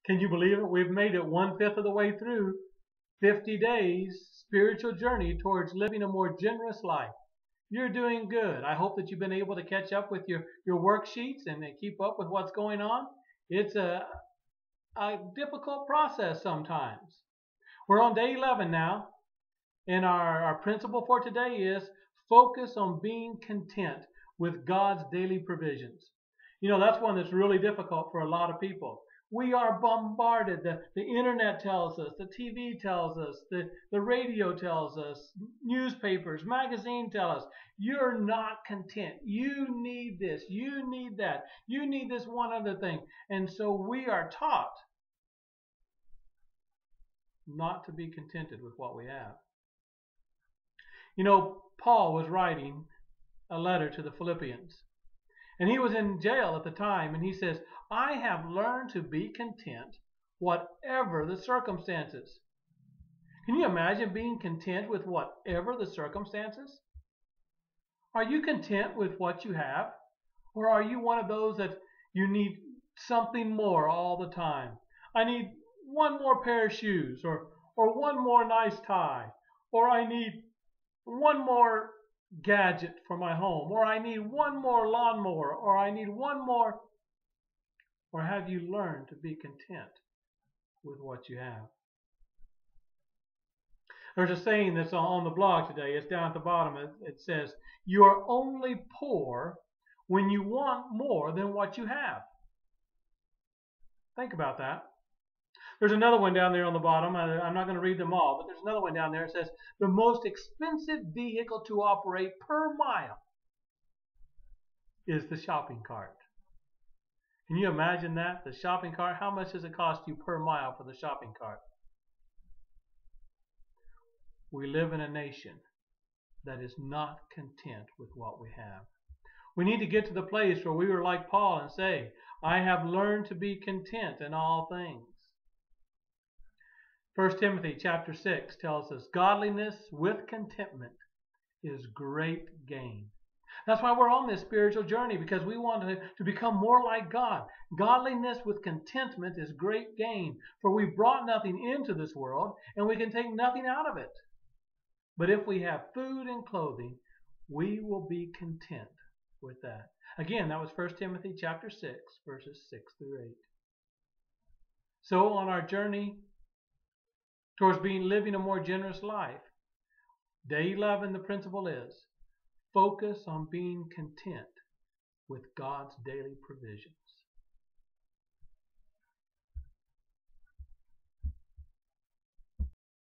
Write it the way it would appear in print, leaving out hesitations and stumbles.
Can you believe it? We've made it 1/5 of the way through 50 days spiritual journey towards living a more generous life. You're doing good. I hope that you've been able to catch up with your worksheets and keep up with what's going on. It's a difficult process sometimes. We're on day 11 now, and our principle for today is focus on being content with God's daily provisions. You know, that's one that's really difficult for a lot of people. We are bombarded. The internet tells us, the TV tells us, the radio tells us, newspapers, magazines tell us, you're not content. You need this. You need that. You need this one other thing. And so we are taught not to be contented with what we have. You know, Paul was writing a letter to the Philippians, and he was in jail at the time, and he says, I have learned to be content whatever the circumstances. Can you imagine being content with whatever the circumstances? Are you content with what you have? Or are you one of those that you need something more all the time? I need one more pair of shoes, or one more nice tie, or I need one more gadget for my home, or I need one more lawnmower, or I need one more. Or have you learned to be content with what you have? There's a saying that's on the blog today. It's down at the bottom. It says, you are only poor when you want more than what you have. Think about that. There's another one down there on the bottom. I'm not going to read them all, but there's another one down there. It says, the most expensive vehicle to operate per mile is the shopping cart. Can you imagine that? The shopping cart, how much does it cost you per mile for the shopping cart? We live in a nation that is not content with what we have. We need to get to the place where we were like Paul and say, I have learned to be content in all things. 1 Timothy chapter 6 tells us, godliness with contentment is great gain. That's why we're on this spiritual journey, because we want to become more like God. Godliness with contentment is great gain, for we brought nothing into this world, and we can take nothing out of it. But if we have food and clothing, we will be content with that. Again, that was 1 Timothy chapter 6, verses 6 through 8. So on our journey towards living a more generous life, day 11, the principle is, focus on being content with God's daily provision.